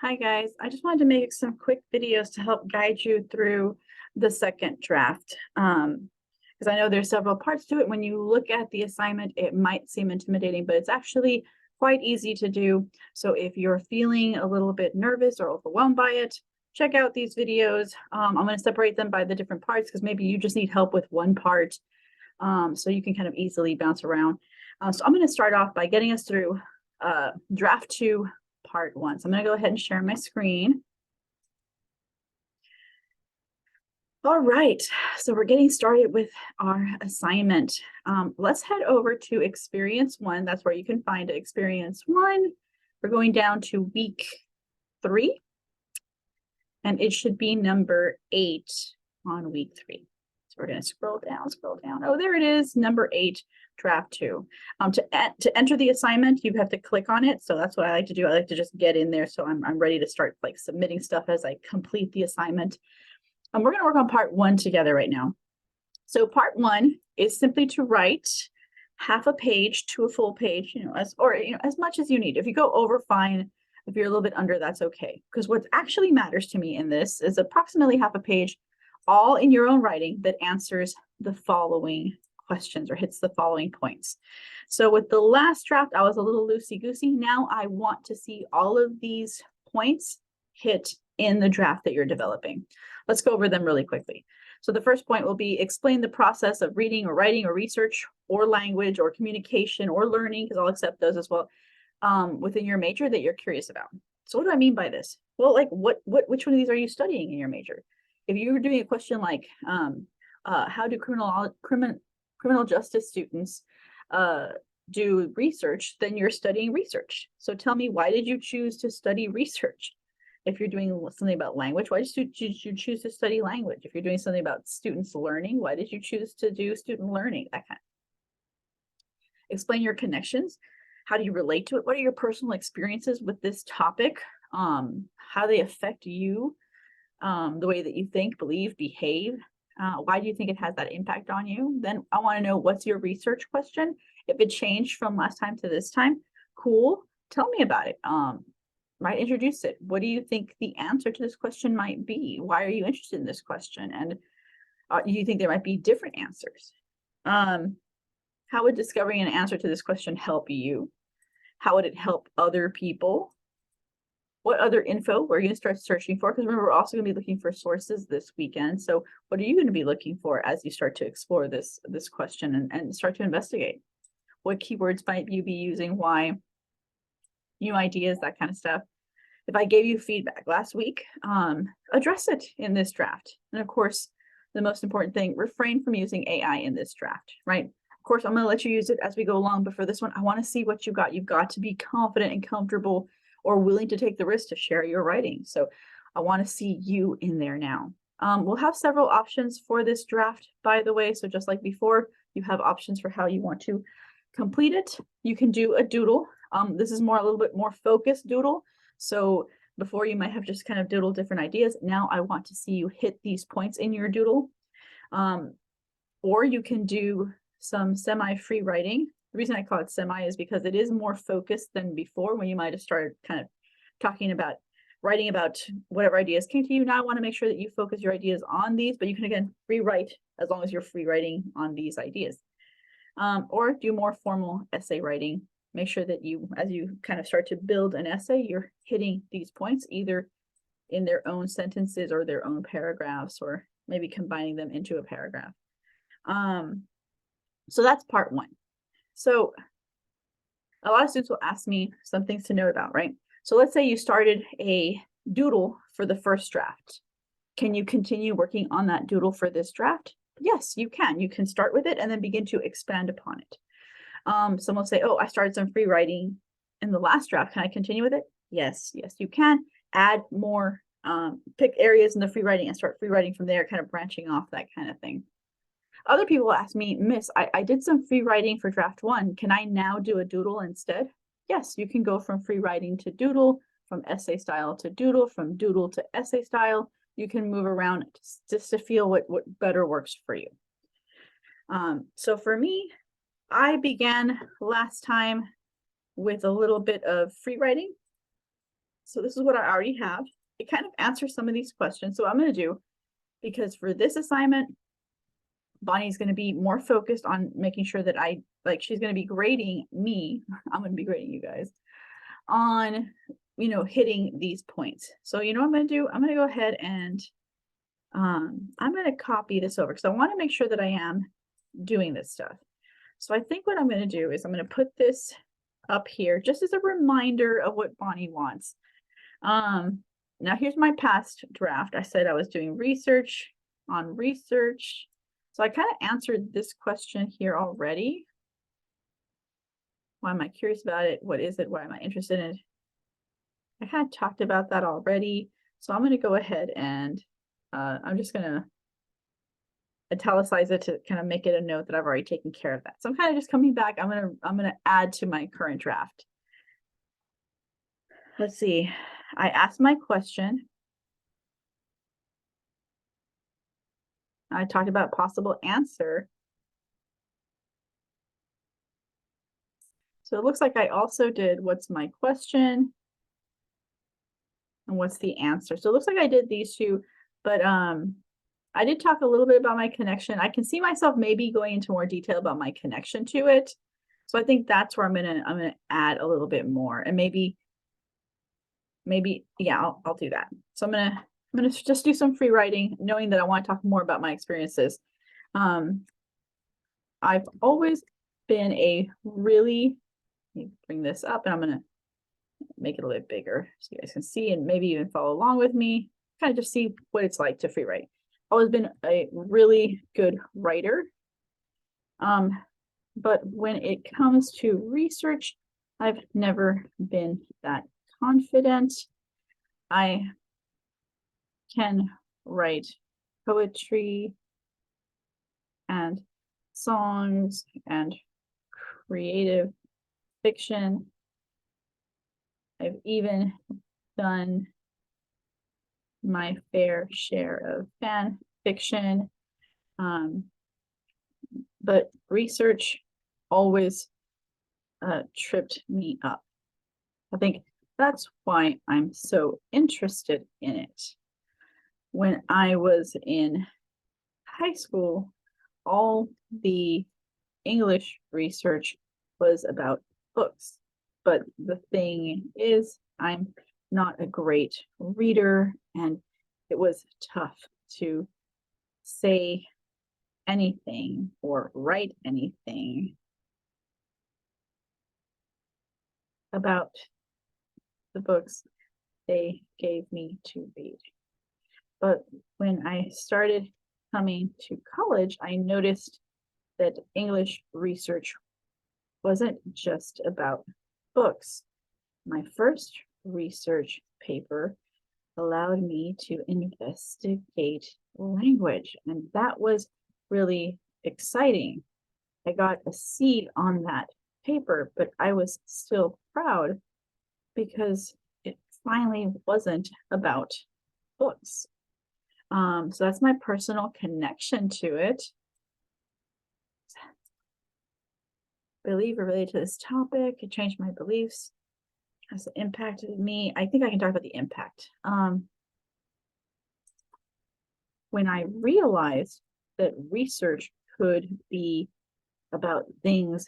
Hi guys, I just wanted to make some quick videos to help guide you through the second draft. Because I know there's several parts to it. When you look at the assignment, it might seem intimidating, but it's actually quite easy to do. So if you're feeling a little bit nervous or overwhelmed by it, check out these videos. I'm going to separate them by the different parts because maybe you just need help with one part, so you can kind of easily bounce around. So I'm going to start off by getting us through draft 2, part 1. So I'm going to go ahead and share my screen. All right, so we're getting started with our assignment. Let's head over to Experience 1. That's where you can find Experience 1. We're going down to week 3, and it should be number 8 on week 3. So we're going to scroll down. Oh, there it is, number 8, draft 2. To enter the assignment, you have to click on it. So that's what I like to do. I like to just get in there. So I'm ready to start like submitting stuff as I complete the assignment. We're going to work on part 1 together right now. So part 1 is simply to write half a page to a full page, as much as you need. If you go over, fine. If you're a little bit under, that's okay. Because what actually matters to me in this is approximately half a page, all in your own writing, that answers the following questions or hits the following points. So with the last draft, I was a little loosey-goosey. Now I want to see all of these points hit in the draft that you're developing. Let's go over them really quickly. So the first point will be explain the process of reading or writing or research or language or communication or learning, because I'll accept those as well, within your major that you're curious about. So what do I mean by this? Well, like which one of these are you studying in your major? If you were doing a question like, how do criminal justice students do research, then you're studying research. So tell me, why did you choose to study research? If you're doing something about language, why did you choose to study language? If you're doing something about students learning, why did you choose to do student learning? That kind. Explain your connections. How do you relate to it? What are your personal experiences with this topic? How they affect you, the way that you think, believe, behave. Why do you think it has that impact on you? Then I want to know, what's your research question? If it changed from last time to this time, cool. Tell me about it. Right, introduce it. What do you think the answer to this question might be? Why are you interested in this question? And do you think there might be different answers? How would discovering an answer to this question help you? How would it help other people? What other info we're going to start searching for? Because remember, we're also going to be looking for sources this weekend. So what are you going to be looking for as you start to explore this question and start to investigate? What keywords might you be using? Why? New ideas, that kind of stuff. If I gave you feedback last week, address it in this draft. And of course, the most important thing, refrain from using AI in this draft, right? Of course, I'm going to let you use it as we go along, but for this one, I want to see what you got. You've got to be confident and comfortable or willing to take the risk to share your writing. So I want to see you in there now. We'll have several options for this draft, by the way. So just like before, you have options for how you want to complete it. You can do a doodle. This is a little bit more focused doodle. So before, you might have just kind of doodled different ideas. Now I want to see you hit these points in your doodle. Or you can do some semi-free writing. The reason I call it semi is because it is more focused than before, when you might have started kind of talking about writing about whatever ideas came to you. Now I want to make sure that you focus your ideas on these, but you can again free write as long as you're free writing on these ideas. Or do more formal essay writing. Make sure that you, as you kind of start to build an essay, you're hitting these points either in their own sentences or their own paragraphs, or maybe combining them into a paragraph. So that's part 1. So a lot of students will ask me some things to know about, right? So let's say you started a doodle for the first draft. Can you continue working on that doodle for this draft? Yes, you can. You can start with it and then begin to expand upon it. Some will say, oh, I started some free writing in the last draft. Can I continue with it? Yes, you can. Add more, pick areas in the free writing and start free writing from there, kind of branching off, that kind of thing. Other people ask me, Miss, I did some free writing for draft 1. Can I now do a doodle instead? Yes, you can go from free writing to doodle, from essay style to doodle, from doodle to essay style. You can move around just to feel what better works for you. So for me, I began last time with a little bit of free writing. So this is what I already have. It kind of answers some of these questions. So I'm going to do, because for this assignment, Bonnie's going to be more focused on making sure that she's going to be grading me. I'm going to be grading you guys on, hitting these points. So what I'm going to do? I'm going to go ahead and I'm going to copy this over because I want to make sure that I am doing this stuff. So I think what I'm going to do is I'm going to put this up here just as a reminder of what Bonnie wants. Now here's my past draft. I said I was doing research on research. So I kind of answered this question here already. Why am I curious about it? What is it? Why am I interested in it? I kind of talked about that already. So I'm going to go ahead and I'm just going to italicize it to kind of make it a note that I've already taken care of that. So I'm kind of just coming back. I'm going to add to my current draft. Let's see. I asked my question. I talked about possible answer. So it looks like I also did what's my question and what's the answer. So it looks like I did these two, but I did talk a little bit about my connection. I can see myself maybe going into more detail about my connection to it. So I think that's where I'm gonna add a little bit more, and maybe yeah, I'll do that. So I'm gonna just do some free writing, knowing that I want to talk more about my experiences. I've always been a really, let me bring this up, and I'm gonna make it a little bit bigger so you guys can see and maybe even follow along with me, kind of just see what it's like to free write. Always been a really good writer. But when it comes to research, I've never been that confident. I can write poetry and songs and creative fiction. I've even done my fair share of fan fiction. But research always tripped me up. I think that's why I'm so interested in it. When I was in high school, all the English research was about books. But the thing is, I'm not a great reader, and it was tough to say anything or write anything about the books they gave me to read. But when I started coming to college, I noticed that English research wasn't just about books. My first research paper allowed me to investigate language, and that was really exciting. I got a C on that paper, but I was still proud because it finally wasn't about books. So that's my personal connection to it. Believe related to this topic, it changed my beliefs, has impacted me. I think I can talk about the impact. When I realized that research could be about things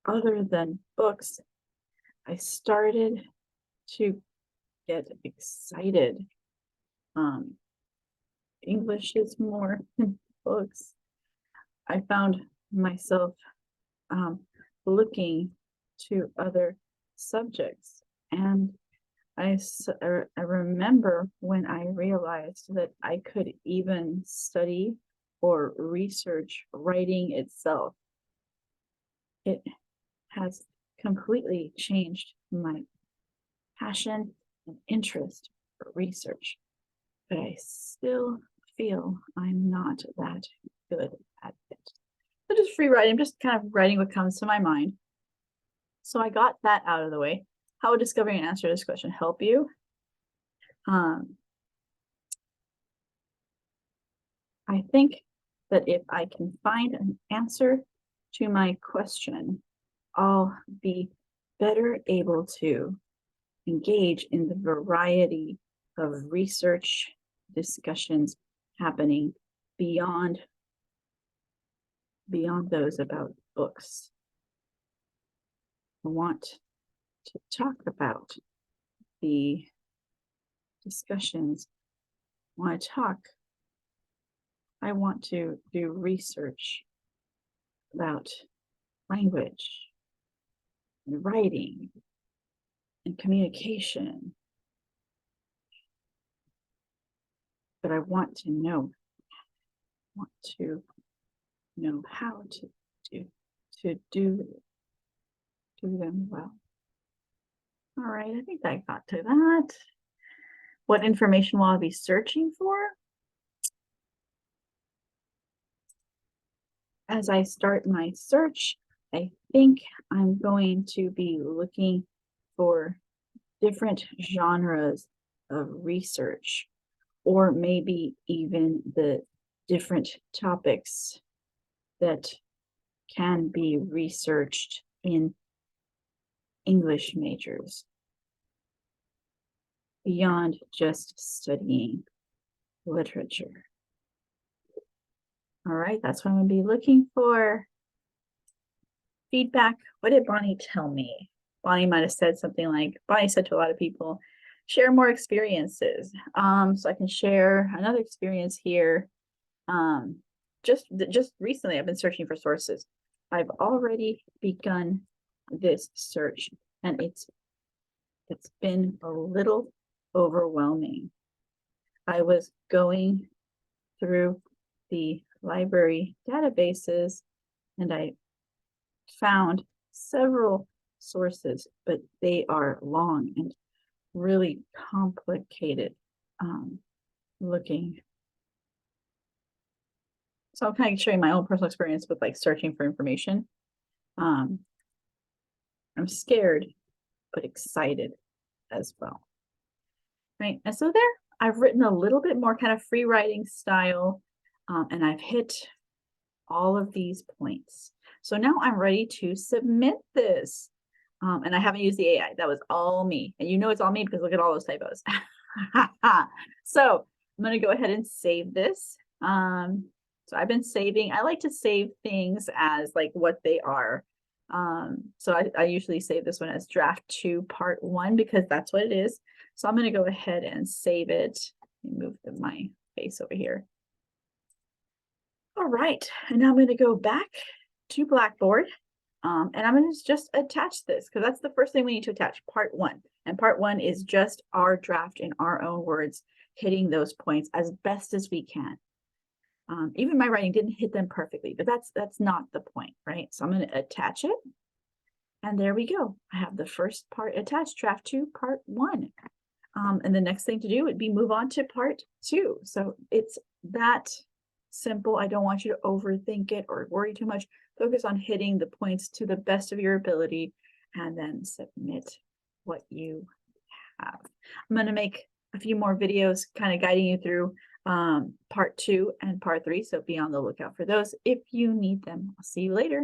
other than books, I started to get excited. English is more than books. I found myself looking to other subjects, and I remember when I realized that I could even study or research writing itself. It has completely changed my passion and interest for research, but I still feel I'm not that good at it. So just free writing, just kind of writing what comes to my mind. So I got that out of the way. How would discovering an answer to this question help you? I think that if I can find an answer to my question, I'll be better able to engage in the variety of research discussions happening beyond those about books. I want to talk about the discussions. I want to do research about language and writing and communication. But I want to know how to do them well. All right, I think I got to that. What information will I be searching for? As I start my search, I think I'm going to be looking for different genres of research, or maybe even the different topics that can be researched in English majors, beyond just studying literature. All right, that's what I'm going to be looking for. Feedback. What did Bonnie tell me? Bonnie might have said something like, Bonnie said to a lot of people, share more experiences. So I can share another experience here. Just recently, I've been searching for sources. I've already begun this search, and it's been a little overwhelming. I was going through the library databases, and I found several sources, but they are long and really complicated looking. So I'm kind of sharing my own personal experience with like searching for information. I'm scared, but excited as well. Right, and so there, I've written a little bit more kind of free writing style, and I've hit all of these points. So now I'm ready to submit this. And I haven't used the AI. That was all me. And you know it's all me because look at all those typos. So I'm going to go ahead and save this. So I've been saving. I like to save things as like what they are. So I usually save this one as draft 2 part 1 because that's what it is. So I'm going to go ahead and save it. Move my face over here. All right, and now I'm going to go back to Blackboard, and I'm going to just attach this because that's the first thing we need to attach, part 1. And part 1 is just our draft in our own words, hitting those points as best as we can. Even my writing didn't hit them perfectly, but that's not the point, right? So I'm going to attach it, and there we go. I have the first part attached, draft 2, part 1. And the next thing to do would be move on to part 2. So it's that simple. I don't want you to overthink it or worry too much. Focus on hitting the points to the best of your ability and then submit what you have. I'm going to make a few more videos kind of guiding you through part 2 and part 3. So be on the lookout for those if you need them. I'll see you later.